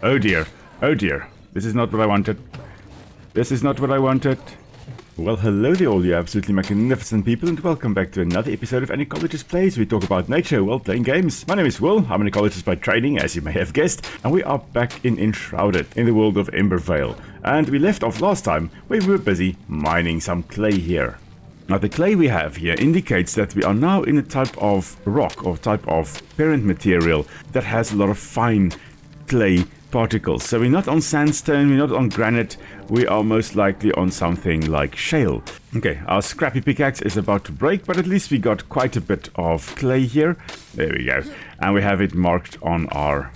Oh dear. Oh dear. This is not what I wanted. This is not what I wanted. Well, hello there all you absolutely magnificent people, and welcome back to another episode of An Ecologist Plays. We talk about nature while playing games. My name is Will, I'm an ecologist by training, as you may have guessed, and we are back in Enshrouded, in the world of Embervale. And we left off last time where we were busy mining some clay here. Now the clay we have here indicates that we are now in a type of rock, or type of parent material that has a lot of fine clay particles. So we're not on sandstone, we're not on granite, we are most likely on something like shale. Okay, our scrappy pickaxe is about to break, but at least we got quite a bit of clay here. There we go. And we have it marked on our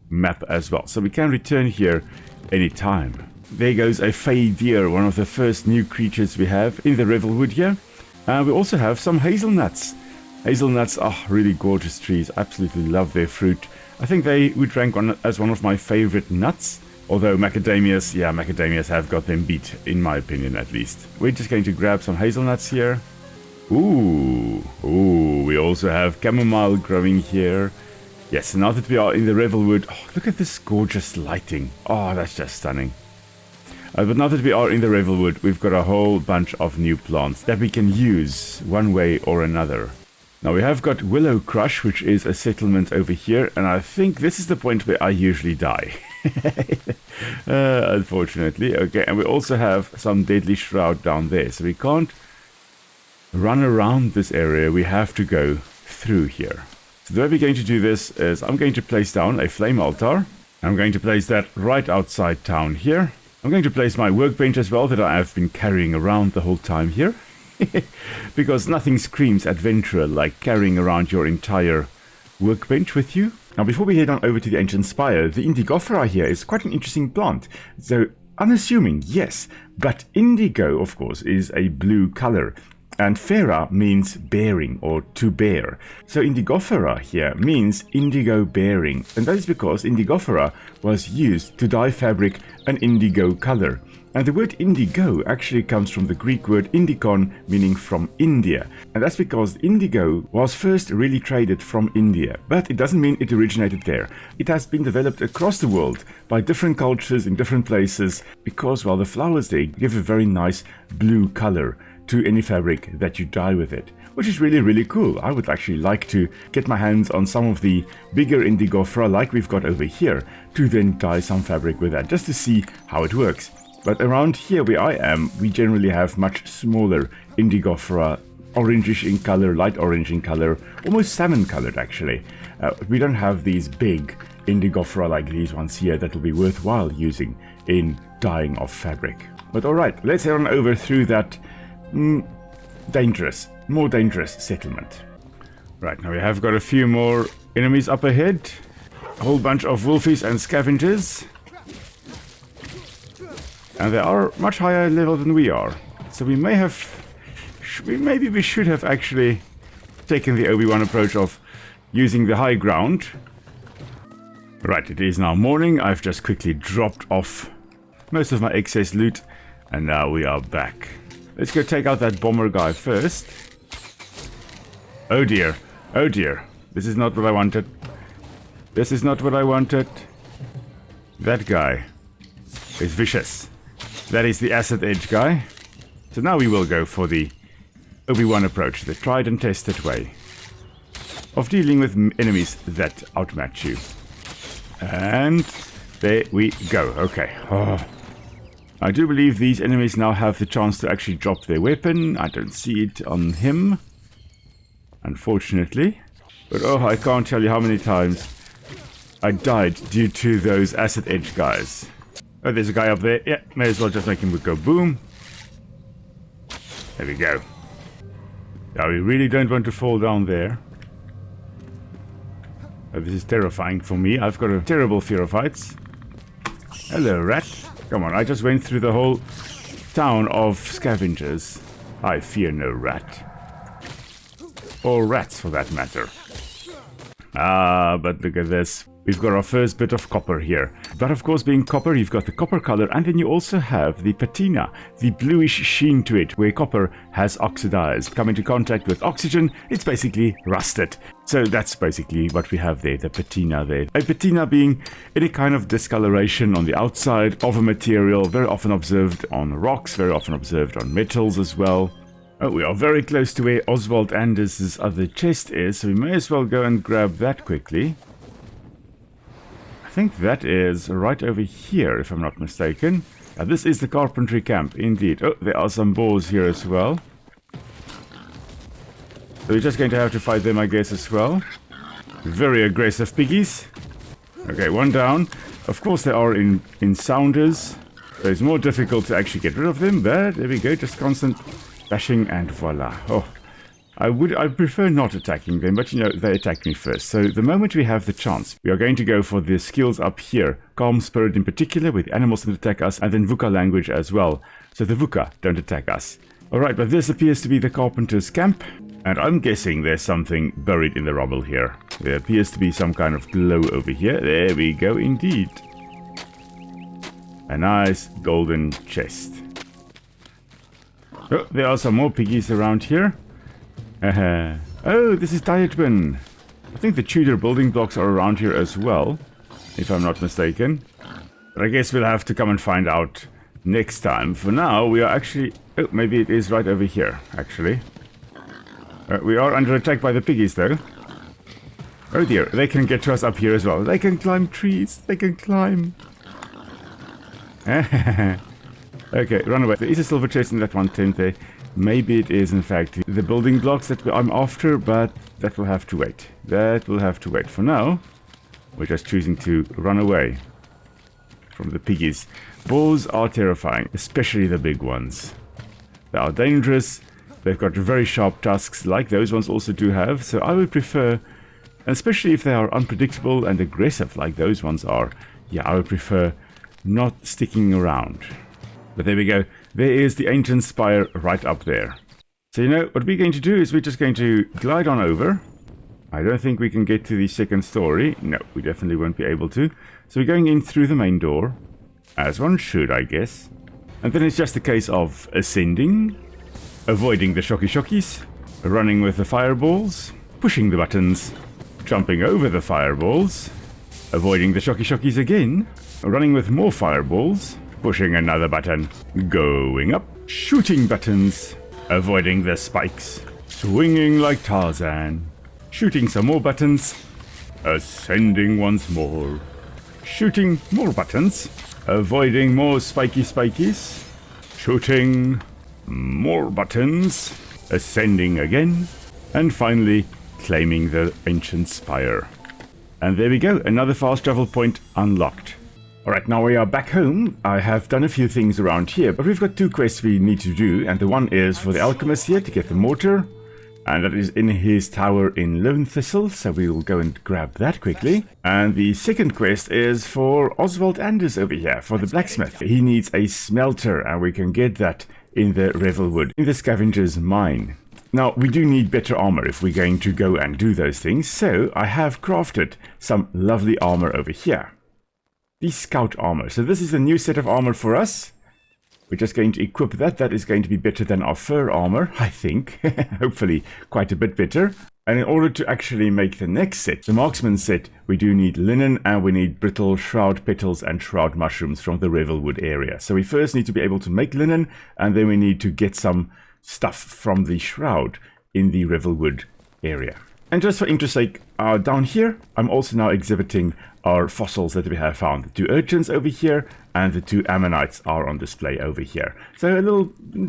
map as well. So we can return here anytime. There goes a fey deer, one of the first new creatures we have in the Revelwood here. And we also have some hazelnuts. Hazelnuts are really gorgeous trees. I absolutely love their fruit. I think they would rank as one of my favorite nuts. Although macadamias, yeah, macadamias have got them beat, in my opinion at least. We're just going to grab some hazelnuts here. Ooh, we also have chamomile growing here. Yes, now that we are in the Revelwood, look at this gorgeous lighting. Oh, that's just stunning. But now that we are in the Revelwood, we've got a whole bunch of new plants that we can use one way or another. Now we have got Willow Crush, which is a settlement over here, and I think this is the point where I usually die. Unfortunately. Okay, and we also have some Deadly Shroud down there, so we can't run around this area, we have to go through here. So the way we're going to do this is I'm going to place down a flame altar. I'm going to place that right outside town here. I'm going to place my workbench as well that I have been carrying around the whole time here. Because nothing screams adventurer like carrying around your entire workbench with you. Now before we head on over to the Ancient Spire, the indigo here is quite an interesting plant. So unassuming, yes, but indigo of course is a blue color. And fera means bearing or to bear. So indigofera here means indigo bearing. And that is because indigofera was used to dye fabric an indigo color. And the word indigo actually comes from the Greek word indikon, meaning from India. And that's because indigo was first really traded from India. But it doesn't mean it originated there. It has been developed across the world by different cultures in different places because, well, the flowers there give a very nice blue color to any fabric that you dye with it, which is really, really cool. I would actually like to get my hands on some of the bigger indigofera like we've got over here to then dye some fabric with that, just to see how it works. But around here where I am, we generally have much smaller indigofera, orangish in color, light orange in color, almost salmon colored actually. We don't have these big indigofera like these ones here that will be worthwhile using in dyeing of fabric. But alright, let's head on over through that more dangerous settlement. Right, now we have got a few more enemies up ahead. A whole bunch of wolfies and scavengers. And they are much higher level than we are. So we may have... maybe we should have actually taken the Obi-Wan approach of using the high ground. Right, it is now morning. I've just quickly dropped off most of my excess loot. And now we are back. Let's go take out that bomber guy first. Oh dear. Oh dear. This is not what I wanted. This is not what I wanted. That guy is vicious. That is the acid edge guy. So now we will go for the Obi-Wan approach, the tried and tested way of dealing with enemies that outmatch you. And there we go. Okay. I do believe these enemies now have the chance to actually drop their weapon. I don't see it on him, unfortunately. But I can't tell you how many times I died due to those acid edge guys. Oh, there's a guy up there. Yeah, may as well just make him go boom. There we go. Now we really don't want to fall down there. Oh, this is terrifying for me. I've got a terrible fear of heights. Hello, rat. Come on, I just went through the whole town of scavengers. I fear no rat. Or rats, for that matter. Ah, but look at this. we've got our first bit of copper here. But of course, being copper, you've got the copper color, and then you also have the patina, the bluish sheen to it, where copper has oxidized. Come into contact with oxygen, it's basically rusted. So that's basically what we have there, the patina there. A patina being any kind of discoloration on the outside of a material, very often observed on rocks, very often observed on metals as well. Oh, we are very close to where Oswald Anders' other chest is, so we may as well go and grab that quickly. I think that is right over here, if I'm not mistaken. This is the carpentry camp, indeed. Oh, there are some boars here as well. So we're just going to have to fight them, I guess, as well. Very aggressive piggies. Okay, one down. Of course, they are in sounders. So it's more difficult to actually get rid of them, but there we go, just constant bashing and voila. Oh, I prefer not attacking them, but you know, they attack me first. So the moment we have the chance, we are going to go for the skills up here. Calm Spirit in particular, with animals that attack us, and then Vuka language as well. So the Vuka don't attack us. Alright, but this appears to be the carpenter's camp. And I'm guessing there's something buried in the rubble here. There appears to be some kind of glow over here. There we go, indeed. A nice golden chest. Oh, there are some more piggies around here. Oh, this is Dietwin. I think the Tudor building blocks are around here as well, if I'm not mistaken. But I guess we'll have to come and find out next time. For now, we are actually... Oh, maybe it is right over here, actually. We are under attack by the piggies, though. Oh dear, they can get to us up here as well. They can climb trees. They can climb. Okay, run away. There is a silver chest in that one tent there. Maybe it is, in fact, the building blocks that I'm after, but that will have to wait. That will have to wait. For now, we're just choosing to run away from the piggies. Boars are terrifying, especially the big ones. They are dangerous. They've got very sharp tusks, like those ones also do have. So I would prefer, especially if they are unpredictable and aggressive, like those ones are, yeah, I would prefer not sticking around. But there we go. There is the Ancient Spire right up there. So you know, what we're going to do is we're just going to glide on over. I don't think we can get to the second story. No, we definitely won't be able to. So we're going in through the main door, as one should, I guess. And then it's just a case of ascending, avoiding the shockies, running with the fireballs, pushing the buttons, jumping over the fireballs, avoiding the shockies again, running with more fireballs, pushing another button, going up, shooting buttons, avoiding the spikes, swinging like Tarzan, shooting some more buttons, ascending once more, shooting more buttons, avoiding more spikies, shooting more buttons, ascending again, and finally claiming the Ancient Spire. And there we go, another fast travel point unlocked. Alright, now we are back home. I have done a few things around here, but we've got two quests we need to do, and the one is for the alchemist here to get the mortar, and that is in his tower in Lone Thistle, so we will go and grab that quickly. And the second quest is for Oswald Anders over here, for the blacksmith. He needs a smelter, and we can get that in the Revelwood, in the scavenger's mine. Now, we do need better armor if we're going to go and do those things, so I have crafted some lovely armor over here. The scout armor. So this is a new set of armor for us. We're just going to equip that. That is going to be better than our fur armor, I think. Hopefully quite a bit better. And in order to actually make the next set, the marksman set, we do need linen and we need brittle shroud petals and shroud mushrooms from the Revelwood area. So we first need to be able to make linen, and then we need to get some stuff from the shroud in the Revelwood area. And just for interest's sake, down here, I'm also now exhibiting our fossils that we have found. The two urchins over here and the two ammonites are on display over here. So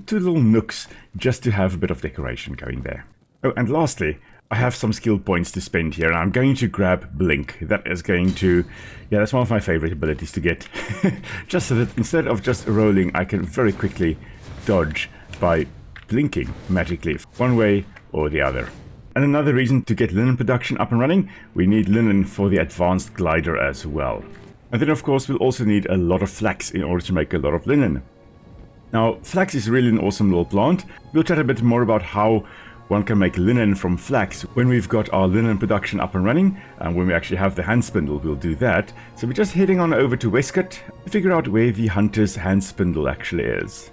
two little nooks just to have a bit of decoration going there. Oh, and lastly, I have some skill points to spend here, and I'm going to grab Blink. That is going to... yeah, that's one of my favorite abilities to get. Just so that instead of just rolling, I can very quickly dodge by blinking magically, one way or the other. And another reason to get linen production up and running, we need linen for the advanced glider as well. And then of course we'll also need a lot of flax in order to make a lot of linen. Now, flax is really an awesome little plant. We'll chat a bit more about how one can make linen from flax. When we've got our linen production up and running, and when we actually have the hand spindle, we'll do that. So we're just heading on over to Westcott to figure out where the hunter's hand spindle actually is.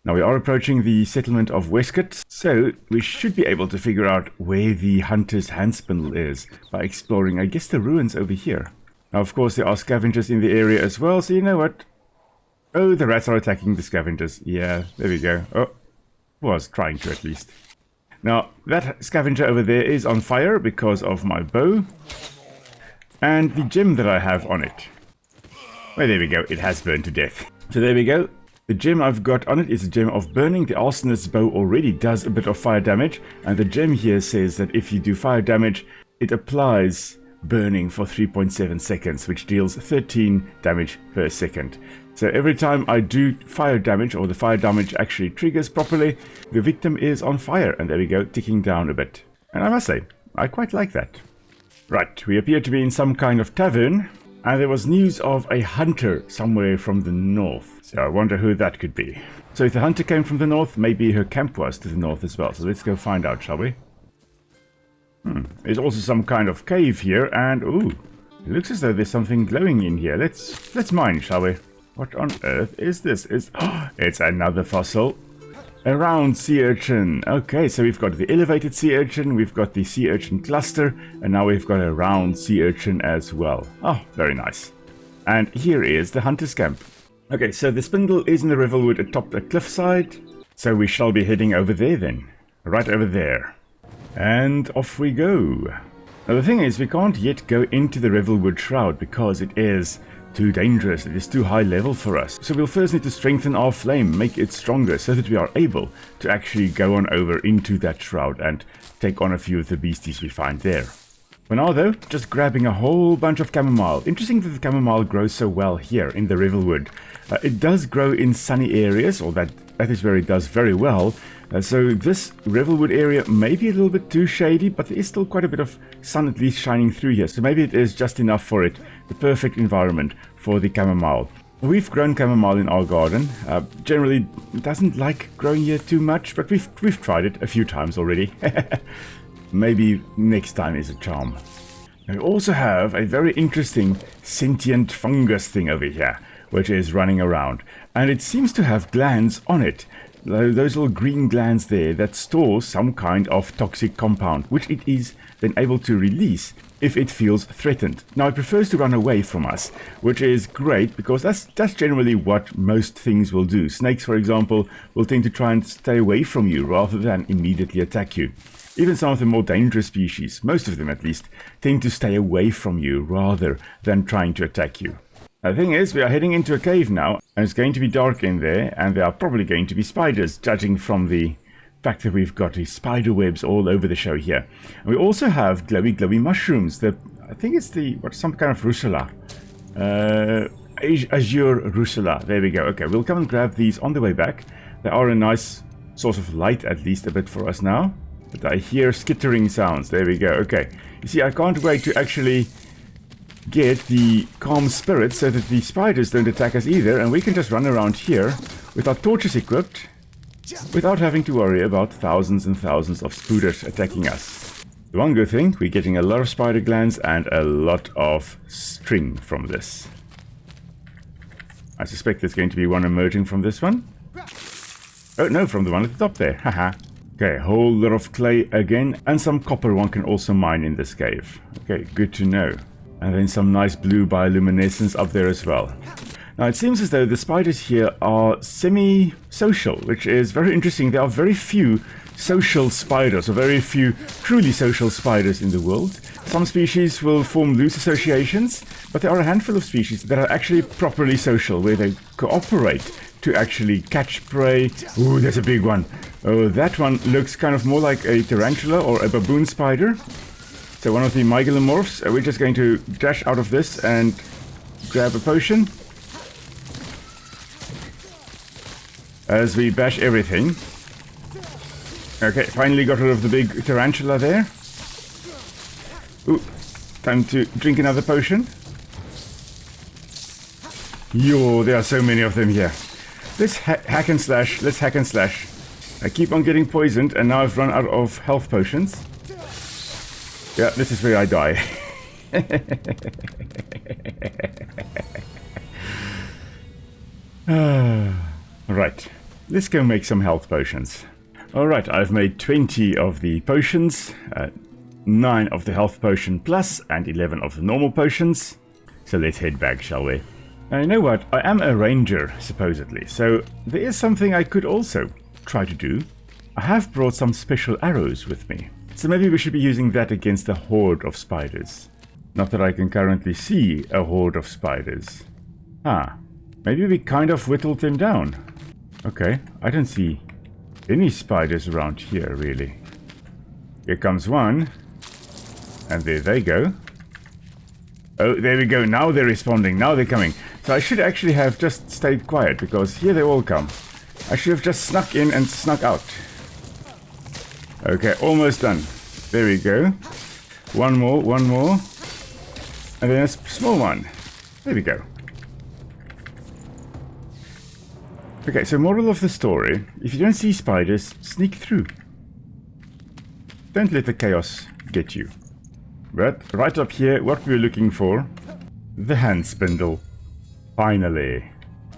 Now we are approaching the settlement of Westcott, so we should be able to figure out where the hunter's hand spindle is by exploring, I guess, the ruins over here. Now, of course, there are scavengers in the area as well, so you know what? Oh, the rats are attacking the scavengers. Yeah, there we go. Oh, was trying to at least. Now, that scavenger over there is on fire because of my bow and the gem that I have on it. Well, there we go. It has burned to death. So there we go. The gem I've got on it is a gem of burning. The arsonist's bow already does a bit of fire damage, and the gem here says that if you do fire damage, it applies burning for 3.7 seconds, which deals 13 damage per second. So every time I do fire damage, or the fire damage actually triggers properly, the victim is on fire, and there we go, ticking down a bit. And I must say, I quite like that. Right, we appear to be in some kind of tavern, and there was news of a hunter somewhere from the north. So I wonder who that could be. So if the hunter came from the north, maybe her camp was to the north as well. So let's go find out, shall we? There's also some kind of cave here, and ooh, it looks as though there's something glowing in here. Let's mine, shall we? What on earth is this? It's another fossil. A round sea urchin. Okay, so we've got the elevated sea urchin, we've got the sea urchin cluster, and now we've got a round sea urchin as well. Oh, very nice. And here is the hunter's camp. Okay, so the spindle is in the Revelwood atop the cliffside, so we shall be heading over there then. Right over there. And off we go. Now the thing is, we can't yet go into the Revelwood Shroud because it is too dangerous, it is too high level for us. So we'll first need to strengthen our flame, make it stronger, so that we are able to actually go on over into that shroud and take on a few of the beasties we find there. For now though, just grabbing a whole bunch of chamomile. Interesting that the chamomile grows so well here in the Revelwood. It does grow in sunny areas, or that is where it does very well. So this Revelwood area may be a little bit too shady, but there is still quite a bit of sun at least shining through here. So maybe it is just enough for it, the perfect environment for the chamomile. We've grown chamomile in our garden. Generally, it doesn't like growing here too much, but we've tried it a few times already. Maybe next time is a charm. We also have a very interesting sentient fungus thing over here, which is running around. And it seems to have glands on it. Those little green glands there that store some kind of toxic compound, which it is then able to release if it feels threatened. Now it prefers to run away from us, which is great because that's generally what most things will do. Snakes, for example, will tend to try and stay away from you rather than immediately attack you. Even some of the more dangerous species, most of them at least, tend to stay away from you rather than trying to attack you. The thing is, we are heading into a cave now, and it's going to be dark in there, and there are probably going to be spiders, judging from the fact that we've got these spider webs all over the show here. And we also have glowy mushrooms. I think it's some kind of russula. Azure russula. There we go. Okay, we'll come and grab these on the way back. They are a nice source of light, at least a bit for us now. But I hear skittering sounds. There we go. Okay. You see, I can't wait to actually get the calm spirit so that the spiders don't attack us either, and we can just run around here with our torches equipped without having to worry about thousands and thousands of spooders attacking us. The one good thing, we're getting a lot of spider glands and a lot of string from this. I suspect there's going to be one emerging from this one. Oh no, from the one at the top there. Haha. Okay, a whole lot of clay again, and some copper one can also mine in this cave. Okay, good to know. And then some nice blue bioluminescence up there as well. Now it seems as though the spiders here are semi-social, which is very interesting. There are very few social spiders, or very few truly social spiders in the world. Some species will form loose associations, but there are a handful of species that are actually properly social, where they cooperate to actually catch prey. Ooh, there's a big one. Oh, that one looks kind of more like a tarantula or a baboon spider. So one of the mygalomorphs, we're just going to dash out of this and grab a potion. As we bash everything. Okay, finally got rid of the big tarantula there. Ooh, time to drink another potion. Yo, there are so many of them here. Let's hack and slash. Let's hack and slash. I keep on getting poisoned, and now I've run out of health potions. Yeah, this is where I die. Right, let's go make some health potions. Alright, I've made 20 of the potions, 9 of the health potion plus, and 11 of the normal potions. So let's head back, shall we? Now, you know what? I am a ranger, supposedly, so there is something I could also try to do. I have brought some special arrows with me, so maybe we should be using that against a horde of spiders. Not that I can currently see a horde of spiders. Maybe we kind of whittled them down. Okay, I don't see any spiders around here, really. Here comes one, and there they go. Oh, there we go. Now they're responding. Now they're coming. So I should actually have just stayed quiet, because here they all come. I should have just snuck in and snuck out. Okay, almost done. There we go. One more, one more. And then a small one. There we go. Okay, so moral of the story. If you don't see spiders, sneak through. Don't let the chaos get you. But right up here, what we're looking for, the hand spindle. Finally.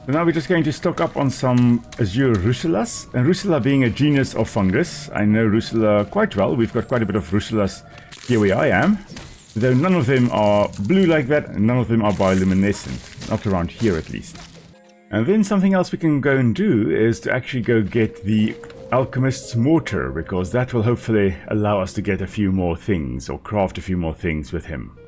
So now we're just going to stock up on some azure russulas. And russula being a genus of fungus, I know russula quite well. We've got quite a bit of russulas here where I am. Though none of them are blue like that, and none of them are bioluminescent. Not around here at least. And then something else we can go and do is to actually go get the Alchemist's mortar, because that will hopefully allow us to get a few more things, or craft a few more things with him.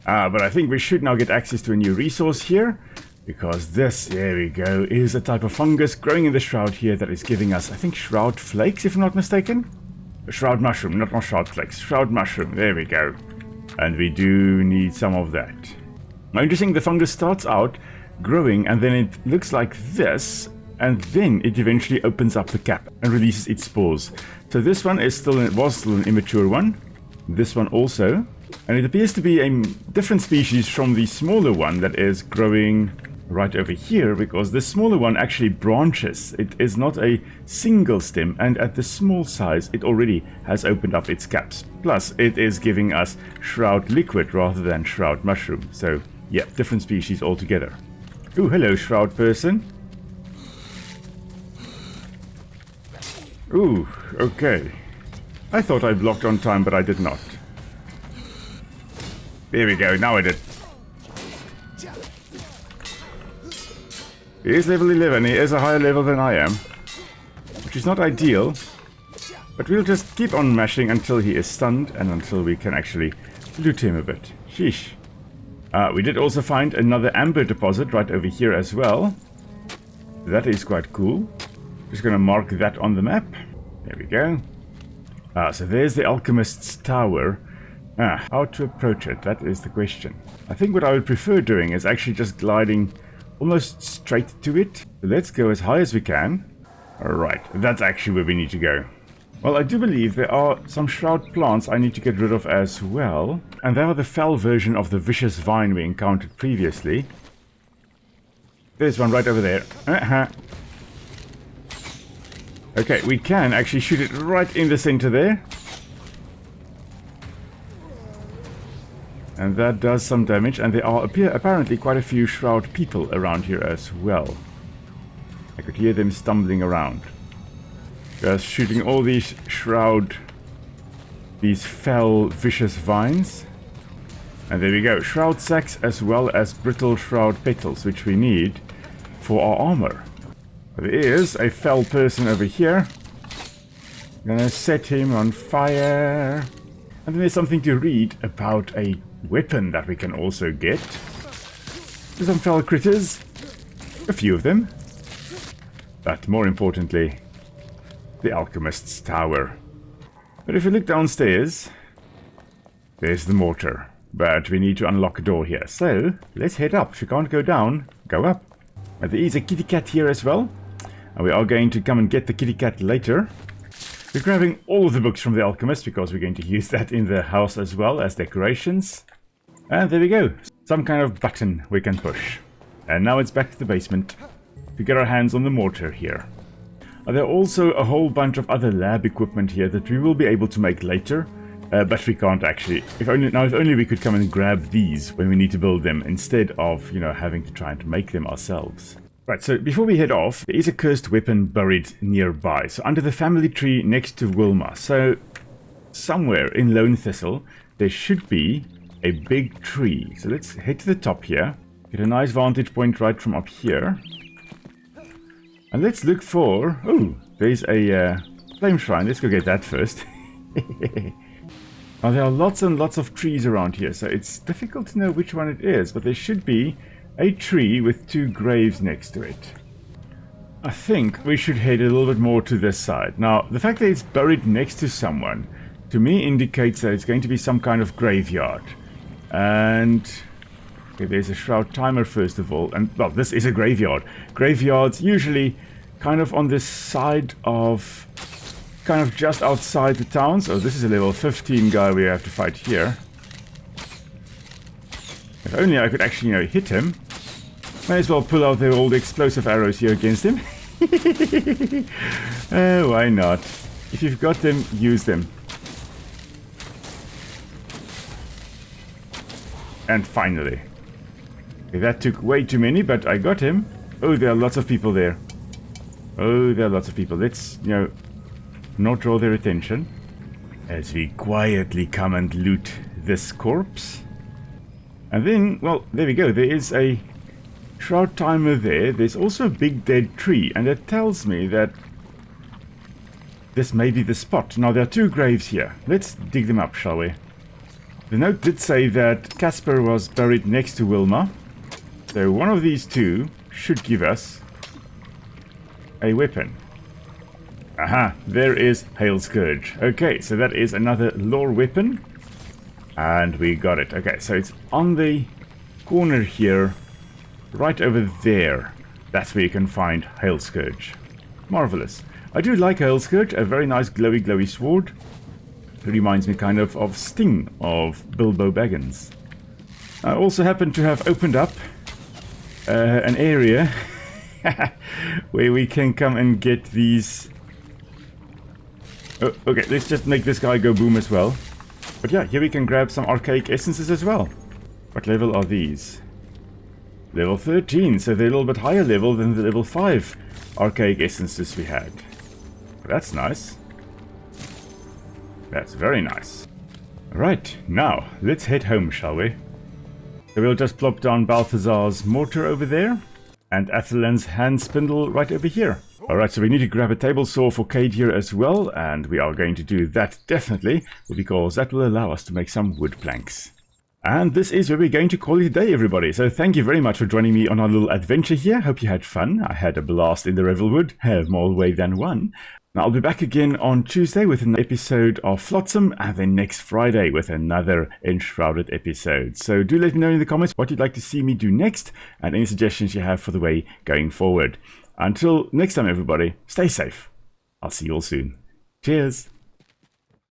But I think we should now get access to a new resource here, because this, there we go, is a type of fungus growing in the shroud here that is giving us, I think, shroud flakes, if I'm not mistaken? A shroud mushroom, not shroud flakes, shroud mushroom, there we go. And we do need some of that. Now, interesting, the fungus starts out growing, and then it looks like this, and then it eventually opens up the cap and releases its spores. So this one is was still an immature one. This one also. And it appears to be a different species from the smaller one that is growing right over here, because the smaller one actually branches. It is not a single stem, and at the small size it already has opened up its caps. Plus it is giving us shroud liquid rather than shroud mushroom. So yeah, different species altogether. Ooh, hello shroud person. Ooh, okay. I thought I blocked on time, but I did not. There we go, now I did. He is level 11, he is a higher level than I am. Which is not ideal. But we'll just keep on mashing until he is stunned, and until we can actually loot him a bit. Sheesh. We did also find another amber deposit right over here as well. That is quite cool. Just going to mark that on the map. There we go. So there's the Alchemist's Tower. How to approach it, that is the question. I think what I would prefer doing is actually just gliding almost straight to it. So let's go as high as we can. Alright, that's actually where we need to go. Well, I do believe there are some shroud plants I need to get rid of as well. And they are the fell version of the vicious vine we encountered previously. There's one right over there. Okay, we can actually shoot it right in the center there. And that does some damage, and there are apparently quite a few shroud people around here as well. I could hear them stumbling around. Just shooting all these these fell vicious vines. And there we go, shroud sacks as well as brittle shroud petals, which we need for our armor. There is a fell person over here. Gonna set him on fire. And then there's something to read about a weapon that we can also get. There's some fell critters. A few of them. But more importantly, the Alchemist's Tower. But if we look downstairs, there's the mortar. But we need to unlock a door here. So, let's head up. If you can't go down, go up. And there is a kitty cat here as well. And we are going to come and get the kitty cat later. We're grabbing all of the books from the Alchemist, because we're going to use that in the house as well as decorations. And there we go. Some kind of button we can push. And now it's back to the basement to get our hands on the mortar here. There are also a whole bunch of other lab equipment here that we will be able to make later. But we can't actually. If only we could come and grab these when we need to build them, instead of, having to try and make them ourselves. Right, so before we head off, there is a cursed weapon buried nearby. So under the family tree next to Wilma. So somewhere in Lone Thistle, there should be a big tree. So let's head to the top here. Get a nice vantage point right from up here. And let's look for... Oh, there's a flame shrine. Let's go get that first. Now there are lots and lots of trees around here, so it's difficult to know which one it is, but there should be a tree with 2 graves next to it. I think we should head a little bit more to this side. Now, the fact that it's buried next to someone, to me indicates that it's going to be some kind of graveyard. And... okay, there's a shroud timer first of all, and, well, this is a graveyard. Graveyards usually kind of on this side of... kind of just outside the town. So this is a level 15 guy we have to fight here. If only I could actually, hit him. May as well pull out the old explosive arrows here against him. Why not? If you've got them, use them. And finally. Okay, that took way too many, but I got him. Oh, there are lots of people there. Oh, there are lots of people. Let's, not draw their attention. As we quietly come and loot this corpse. And then, well, there we go. There is a shroud timer there. There's also a big dead tree, and it tells me that this may be the spot. Now, there are 2 graves here. Let's dig them up, shall we? The note did say that Casper was buried next to Wilma. So one of these 2 should give us a weapon. Aha, there is Hail Scourge. Okay, so that is another lore weapon. And we got it. Okay, so it's on the corner here, right over there. That's where you can find Hail Scourge. Marvelous. I do like Hail Scourge, a very nice glowy sword. It reminds me kind of Sting of Bilbo Baggins. I also happen to have opened up an area where we can come and get these... Oh, okay, let's just make this guy go boom as well. But yeah, here we can grab some archaic essences as well. What level are these? Level 13, so they're a little bit higher level than the level 5 archaic essences we had. That's nice. That's very nice. Right, now, let's head home, shall we? So we'll just plop down Balthazar's mortar over there, and Athalan's hand spindle right over here. Alright, so we need to grab a table saw for Cade here as well, and we are going to do that definitely, because that will allow us to make some wood planks. And this is where we're going to call it a day, everybody. So thank you very much for joining me on our little adventure here. Hope you had fun. I had a blast in the Revelwood, more way than one. Now I'll be back again on Tuesday with an episode of Flotsam, and then next Friday with another Enshrouded episode. So do let me know in the comments what you'd like to see me do next, and any suggestions you have for the way going forward. Until next time, everybody, stay safe. I'll see you all soon. Cheers.